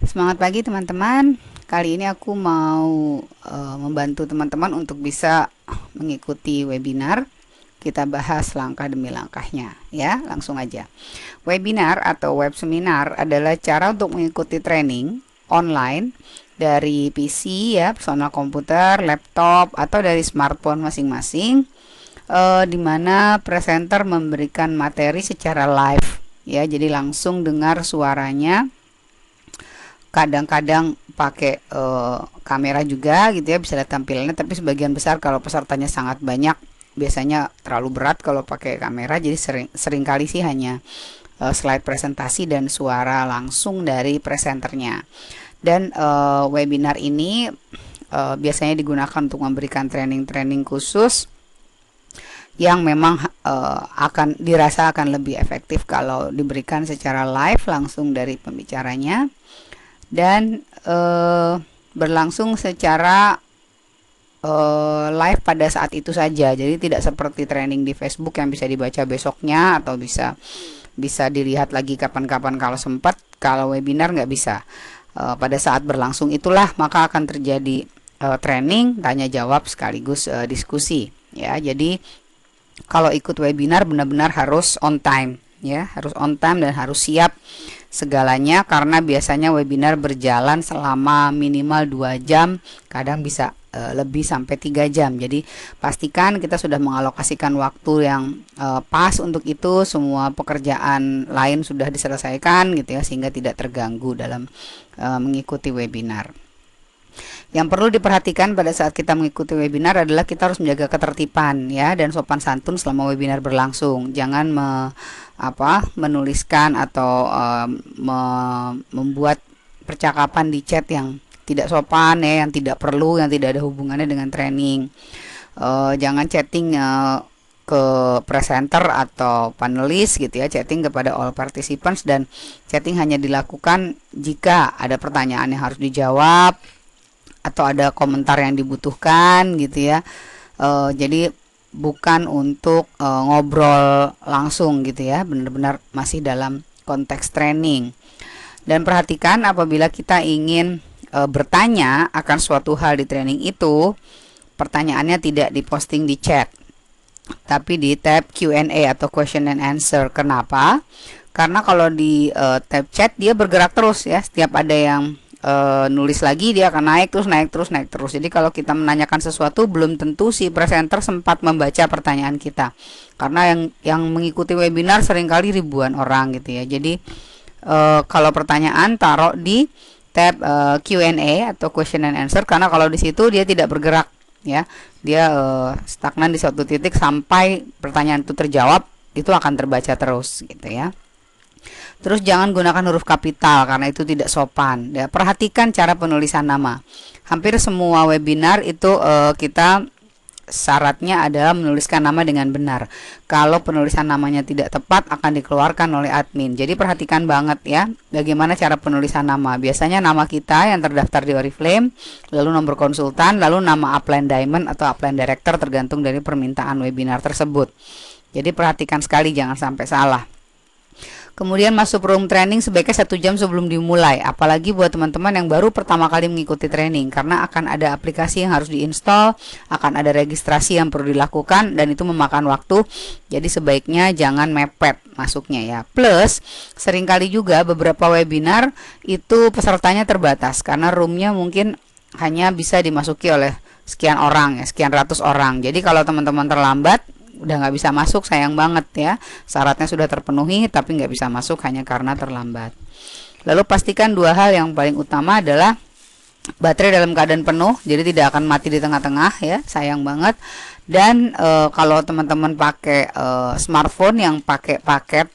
Semangat pagi teman-teman. Kali ini aku mau membantu teman-teman untuk bisa mengikuti webinar. Kita bahas langkah demi langkahnya ya, langsung aja. Webinar atau web seminar adalah cara untuk mengikuti training online dari PC ya, personal komputer, laptop atau dari smartphone masing-masing, di mana presenter memberikan materi secara live ya, jadi langsung dengar suaranya. Kadang-kadang pakai kamera juga gitu ya, bisa lihat tampilannya, tapi sebagian besar kalau pesertanya sangat banyak biasanya terlalu berat kalau pakai kamera, jadi sering kali sih hanya slide presentasi dan suara langsung dari presenternya. Dan webinar ini biasanya digunakan untuk memberikan training-training khusus yang memang akan dirasa akan lebih efektif kalau diberikan secara live langsung dari pembicaranya, dan berlangsung secara live pada saat itu saja. Jadi tidak seperti training di Facebook yang bisa dibaca besoknya atau bisa dilihat lagi kapan-kapan kalau sempat. Kalau webinar nggak bisa. Pada saat berlangsung itulah maka akan terjadi training, tanya jawab sekaligus diskusi ya. Jadi kalau ikut webinar benar-benar harus on time ya, harus on time dan harus siap segalanya, karena biasanya webinar berjalan selama minimal 2 jam, kadang bisa lebih sampai 3 jam. Jadi pastikan kita sudah mengalokasikan waktu yang pas untuk itu, semua pekerjaan lain sudah diselesaikan gitu ya, sehingga tidak terganggu dalam mengikuti webinar. Yang perlu diperhatikan pada saat kita mengikuti webinar adalah kita harus menjaga ketertiban ya dan sopan santun selama webinar berlangsung. Jangan menuliskan atau membuat percakapan di chat yang tidak sopan ya, yang tidak perlu, yang tidak ada hubungannya dengan training. Jangan chatting ke presenter atau panelis gitu ya, chatting kepada all participants, dan chatting hanya dilakukan jika ada pertanyaan yang harus dijawab atau ada komentar yang dibutuhkan gitu ya. Jadi bukan untuk ngobrol langsung gitu ya, benar-benar masih dalam konteks training. Dan perhatikan apabila kita ingin bertanya akan suatu hal di training itu, pertanyaannya tidak diposting di chat, tapi di tab Q&A atau question and answer. Kenapa? Karena kalau di tab chat dia bergerak terus ya, setiap ada yang nulis lagi dia akan naik terus. Jadi kalau kita menanyakan sesuatu belum tentu si presenter sempat membaca pertanyaan kita, karena yang mengikuti webinar seringkali ribuan orang gitu ya. Jadi kalau pertanyaan taruh di tab Q&A atau question and answer, karena kalau di situ dia tidak bergerak ya, dia stagnan di suatu titik sampai pertanyaan itu terjawab, itu akan terbaca terus gitu ya. Terus jangan gunakan huruf kapital karena itu tidak sopan. Ya, perhatikan cara penulisan nama. Hampir semua webinar itu kita syaratnya adalah menuliskan nama dengan benar. Kalau penulisan namanya tidak tepat akan dikeluarkan oleh admin. Jadi perhatikan banget ya bagaimana cara penulisan nama. Biasanya nama kita yang terdaftar di Oriflame, lalu nomor konsultan, lalu nama upline diamond atau upline director tergantung dari permintaan webinar tersebut. Jadi perhatikan sekali jangan sampai salah. Kemudian masuk room training sebaiknya 1 jam sebelum dimulai, apalagi buat teman-teman yang baru pertama kali mengikuti training, karena akan ada aplikasi yang harus diinstal, akan ada registrasi yang perlu dilakukan, dan itu memakan waktu. Jadi sebaiknya jangan mepet masuknya ya. Plus seringkali juga beberapa webinar itu pesertanya terbatas karena roomnya mungkin hanya bisa dimasuki oleh sekian orang ya, sekian ratus orang. Jadi kalau teman-teman terlambat udah nggak bisa masuk, sayang banget ya, syaratnya sudah terpenuhi tapi nggak bisa masuk hanya karena terlambat. Lalu pastikan 2 hal yang paling utama adalah baterai dalam keadaan penuh, jadi tidak akan mati di tengah-tengah ya, sayang banget. Dan kalau teman-teman pakai smartphone yang pakai paket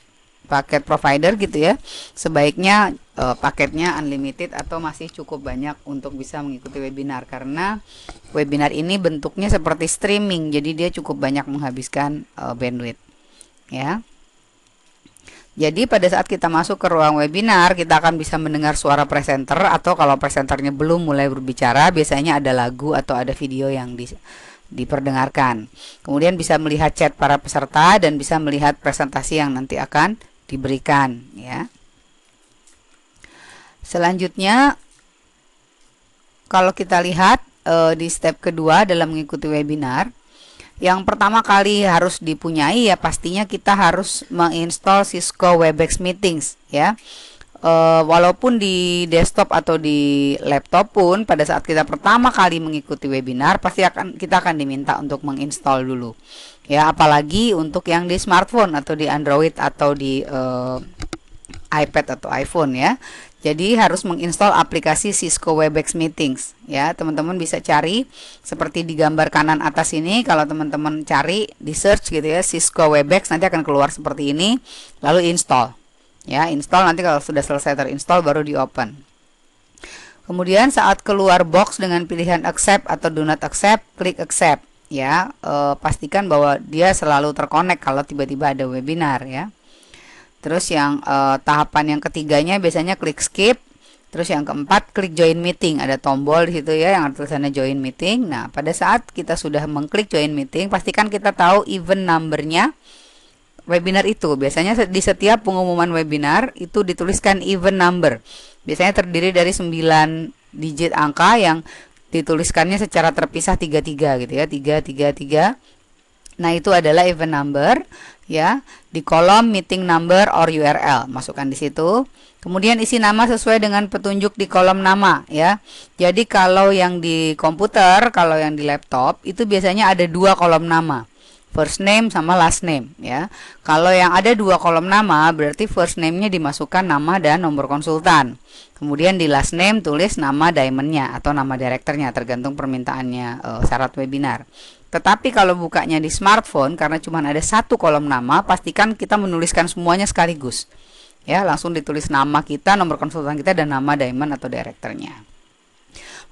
provider gitu ya, sebaiknya paketnya unlimited atau masih cukup banyak untuk bisa mengikuti webinar, karena webinar ini bentuknya seperti streaming, jadi dia cukup banyak menghabiskan bandwidth ya. Jadi pada saat kita masuk ke ruang webinar, kita akan bisa mendengar suara presenter, atau kalau presenternya belum mulai berbicara, biasanya ada lagu atau ada video yang diperdengarkan. Kemudian bisa melihat chat para peserta dan bisa melihat presentasi yang nanti akan diberikan ya. Selanjutnya, kalau kita lihat di step kedua dalam mengikuti webinar, yang pertama kali harus dipunyai ya pastinya kita harus menginstall Cisco Webex Meetings ya. Walaupun di desktop atau di laptop pun pada saat kita pertama kali mengikuti webinar pasti kita akan diminta untuk menginstall dulu ya, apalagi untuk yang di smartphone atau di Android atau di iPad atau iPhone ya. Jadi harus menginstal aplikasi Cisco Webex Meetings ya. Teman-teman bisa cari seperti di gambar kanan atas ini. Kalau teman-teman cari di search gitu ya, Cisco Webex, nanti akan keluar seperti ini. Lalu install ya, install. Nanti kalau sudah selesai terinstall baru di open. Kemudian saat keluar box dengan pilihan accept atau do not accept, klik accept ya. Pastikan bahwa dia selalu terkonek kalau tiba-tiba ada webinar ya. Terus yang tahapan yang ketiganya biasanya klik skip. Terus yang keempat klik join meeting. Ada tombol di situ ya yang tulisannya join meeting. Nah, pada saat kita sudah mengklik join meeting, pastikan kita tahu event numbernya webinar itu. Biasanya di setiap pengumuman webinar itu dituliskan event number. Biasanya terdiri dari 9 digit angka yang dituliskannya secara terpisah 33 gitu ya. 333. Nah, itu adalah event number ya, di kolom meeting number or URL. Masukkan di situ. Kemudian isi nama sesuai dengan petunjuk di kolom nama ya. Jadi kalau yang di komputer, kalau yang di laptop itu biasanya ada 2 kolom nama. First name sama last name ya. Kalau yang ada 2 kolom nama berarti first name-nya dimasukkan nama dan nomor konsultan. Kemudian di last name tulis nama diamond-nya atau nama direkturnya, tergantung permintaannya syarat webinar. Tetapi kalau bukanya di smartphone, karena cuma ada 1 kolom nama, pastikan kita menuliskan semuanya sekaligus ya, langsung ditulis nama kita, nomor konsultan kita, dan nama diamond atau direkturnya.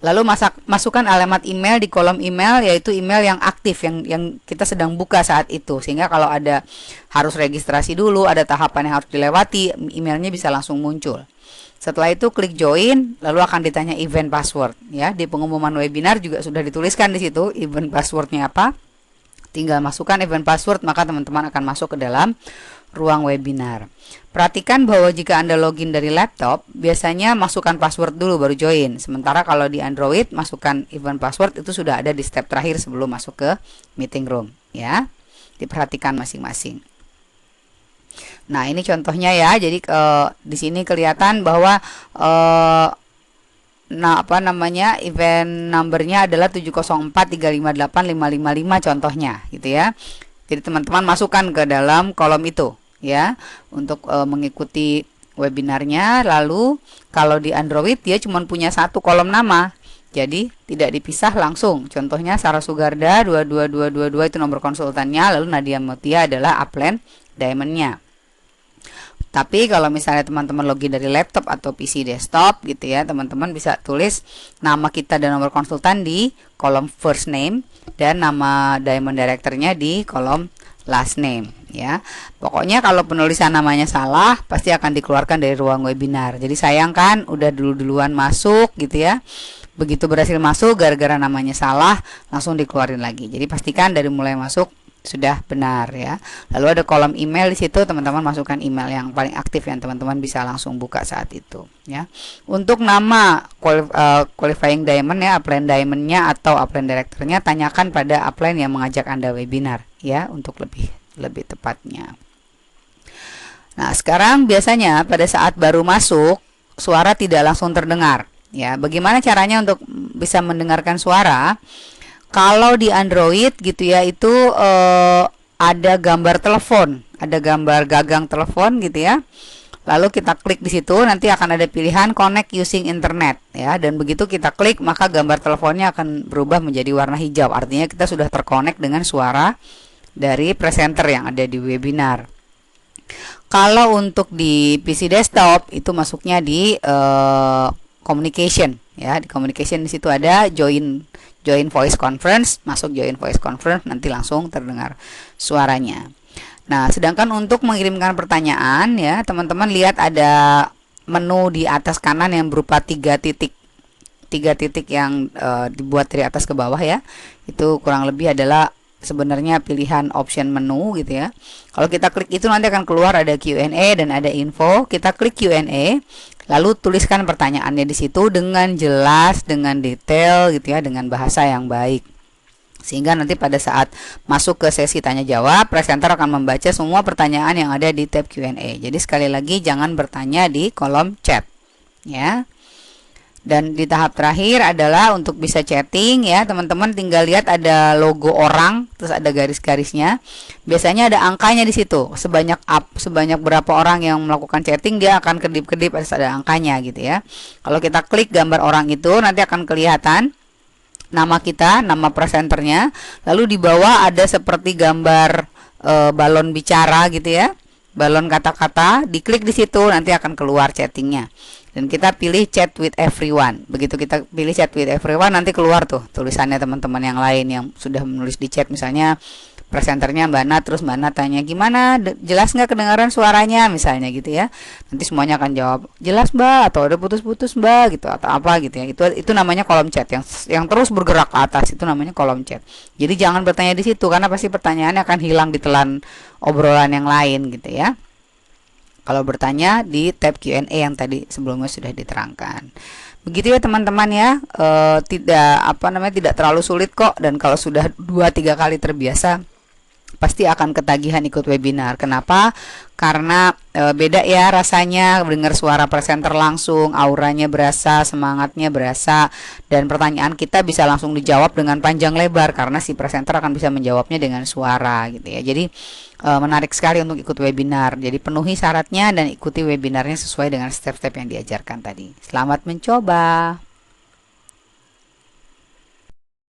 Lalu masukkan alamat email di kolom email, yaitu email yang aktif yang kita sedang buka saat itu, sehingga kalau ada harus registrasi dulu, ada tahapan yang harus dilewati, emailnya bisa langsung muncul. Setelah itu klik join, lalu akan ditanya event password ya. Di pengumuman webinar juga sudah dituliskan di situ event passwordnya apa. Tinggal masukkan event password, maka teman-teman akan masuk ke dalam ruang webinar. Perhatikan bahwa jika Anda login dari laptop, biasanya masukkan password dulu baru join. Sementara kalau di Android, masukkan event password itu sudah ada di step terakhir sebelum masuk ke meeting room ya. Diperhatikan masing-masing. Nah, ini contohnya ya. Jadi di sini kelihatan bahwa event numbernya adalah 704358555 contohnya gitu ya. Jadi teman-teman masukkan ke dalam kolom itu ya untuk mengikuti webinarnya. Lalu kalau di Android dia cuma punya 1 kolom nama. Jadi tidak dipisah langsung. Contohnya Sarah Sugarda 22222 itu nomor konsultannya, lalu Nadia Mutia adalah upline diamond-nya. Tapi kalau misalnya teman-teman login dari laptop atau PC desktop gitu ya, teman-teman bisa tulis nama kita dan nomor konsultan di kolom first name dan nama diamond directornya di kolom last name ya. Pokoknya kalau penulisan namanya salah pasti akan dikeluarkan dari ruang webinar. Jadi sayang kan udah duluan masuk gitu ya. Begitu berhasil masuk gara-gara namanya salah langsung dikeluarin lagi. Jadi pastikan dari mulai masuk sudah benar ya. Lalu ada kolom email di situ, teman-teman masukkan email yang paling aktif yang teman-teman bisa langsung buka saat itu ya. Untuk nama qualifying diamond ya, upline diamondnya atau upline directornya, tanyakan pada upline yang mengajak Anda webinar ya untuk lebih tepatnya. Nah, sekarang biasanya pada saat baru masuk suara tidak langsung terdengar ya. Bagaimana caranya untuk bisa mendengarkan suara? Kalau di Android gitu ya, itu ada gambar telepon, ada gambar gagang telepon gitu ya. Lalu kita klik di situ, nanti akan ada pilihan connect using internet ya. Dan begitu kita klik, maka gambar teleponnya akan berubah menjadi warna hijau. Artinya kita sudah terkonek dengan suara dari presenter yang ada di webinar. Kalau untuk di PC desktop itu masuknya di communication ya. Di communication di situ ada join voice conference, masuk join voice conference, nanti langsung terdengar suaranya. Nah, sedangkan untuk mengirimkan pertanyaan ya, teman-teman lihat ada menu di atas kanan yang berupa 3 titik yang dibuat dari atas ke bawah ya. Itu kurang lebih adalah sebenarnya pilihan option menu gitu ya. Kalau kita klik itu nanti akan keluar ada Q&A dan ada info. Kita klik Q&A. Lalu tuliskan pertanyaannya di situ dengan jelas, dengan detail gitu ya, dengan bahasa yang baik. Sehingga nanti pada saat masuk ke sesi tanya jawab, presenter akan membaca semua pertanyaan yang ada di tab Q&A. Jadi sekali lagi jangan bertanya di kolom chat ya. Dan di tahap terakhir adalah untuk bisa chatting ya, teman-teman tinggal lihat ada logo orang, terus ada garis-garisnya. Biasanya ada angkanya di situ. Sebanyak berapa orang yang melakukan chatting, dia akan kedip-kedip ada angkanya gitu ya. Kalau kita klik gambar orang itu, nanti akan kelihatan nama kita, nama presenternya. Lalu di bawah ada seperti gambar balon bicara gitu ya. Balon kata-kata, diklik di situ nanti akan keluar chattingnya. Dan kita pilih chat with everyone. Begitu kita pilih chat with everyone, nanti keluar tuh tulisannya teman-teman yang lain yang sudah menulis di chat. Misalnya presenternya Mbak Nat, terus Mbak Nat tanya gimana, jelas nggak kedengaran suaranya misalnya gitu ya. Nanti semuanya akan jawab jelas Mbak, atau ada putus-putus Mbak gitu, atau apa gitu ya. Itu namanya kolom chat yang terus bergerak ke atas, itu namanya kolom chat. Jadi jangan bertanya di situ karena pasti pertanyaannya akan hilang ditelan obrolan yang lain gitu ya. Kalau bertanya di tab Q&A yang tadi sebelumnya sudah diterangkan. Begitu ya teman-teman ya, tidak terlalu sulit kok, dan kalau sudah 2-3 kali terbiasa pasti akan ketagihan ikut webinar. Kenapa? Karena beda ya rasanya dengar suara presenter langsung, auranya berasa, semangatnya berasa, dan pertanyaan kita bisa langsung dijawab dengan panjang lebar karena si presenter akan bisa menjawabnya dengan suara gitu ya. Jadi menarik sekali untuk ikut webinar. Jadi penuhi syaratnya dan ikuti webinarnya sesuai dengan step-step yang diajarkan tadi. Selamat mencoba.